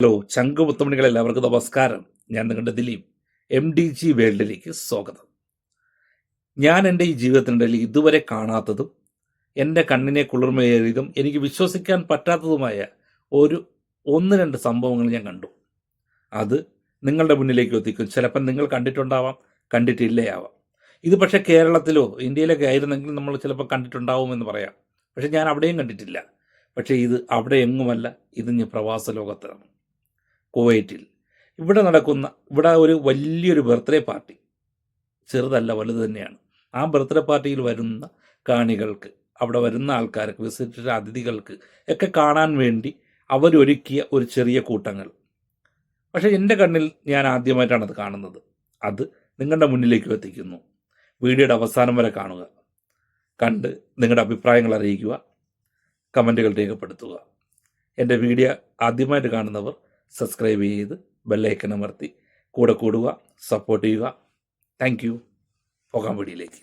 Hello ചങ്കുമുത്തമണികൾ എല്ലാവർക്കും നമസ്കാരം. ഞാൻ നിങ്ങളുടെ ദിലീപ്. MDG വേൾഡിലേക്ക് സ്വാഗതം. ഞാൻ എൻ്റെ ഈ ജീവിതത്തിനിടയിൽ ഇതുവരെ കാണാത്തതും എൻ്റെ കണ്ണിനെ കുളിർമയേറിയതും എനിക്ക് വിശ്വസിക്കാൻ പറ്റാത്തതുമായ ഒന്ന് രണ്ട് സംഭവങ്ങൾ ഞാൻ കണ്ടു. അത് നിങ്ങളുടെ മുന്നിലേക്ക് എത്തിക്കും. ചിലപ്പം നിങ്ങൾ കണ്ടിട്ടുണ്ടാവാം, കണ്ടിട്ടില്ലേയാവാം. ഇത് പക്ഷേ കേരളത്തിലോ ഇന്ത്യയിലൊക്കെ ആയിരുന്നെങ്കിൽ നമ്മൾ ചിലപ്പോൾ കണ്ടിട്ടുണ്ടാവുമെന്ന് പറയാം. പക്ഷേ ഞാൻ അവിടെയും കണ്ടിട്ടില്ല. പക്ഷേ ഇത് അവിടെ എങ്ങുമല്ല, ഇത് ഞാൻ പ്രവാസ ലോകത്താണ്. കുവൈറ്റിൽ ഇവിടെ ഒരു വലിയൊരു ബർത്ത്ഡേ പാർട്ടി, ചെറുതല്ല വലുത് തന്നെയാണ്. ആ ബർത്ത്ഡേ പാർട്ടിയിൽ വരുന്ന കാണികൾക്ക്, അവിടെ വരുന്ന ആൾക്കാർക്ക്, വിസിറ്റർ അതിഥികൾക്ക് ഒക്കെ കാണാൻ വേണ്ടി അവരൊരുക്കിയ ഒരു ചെറിയ കൂട്ടങ്ങൾ. പക്ഷേ എൻ്റെ കണ്ണിൽ ഞാൻ ആദ്യമായിട്ടാണ് അത് കാണുന്നത്. അത് നിങ്ങളുടെ മുന്നിലേക്ക് എത്തിക്കുന്നു. വീഡിയോയുടെ അവസാനം വരെ കാണുക. കണ്ട് നിങ്ങളുടെ അഭിപ്രായങ്ങൾ അറിയിക്കുക, കമൻറ്റുകൾ രേഖപ്പെടുത്തുക. എൻ്റെ വീഡിയോ ആദ്യമായിട്ട് കാണുന്നവർ സബ്സ്ക്രൈബ് ചെയ്ത് ബെല്ലൈക്കൺ അമർത്തി കൂടെ കൂടുക, സപ്പോർട്ട് ചെയ്യുക. Thank you. പോകാം വീഡിയോയിലേക്ക്.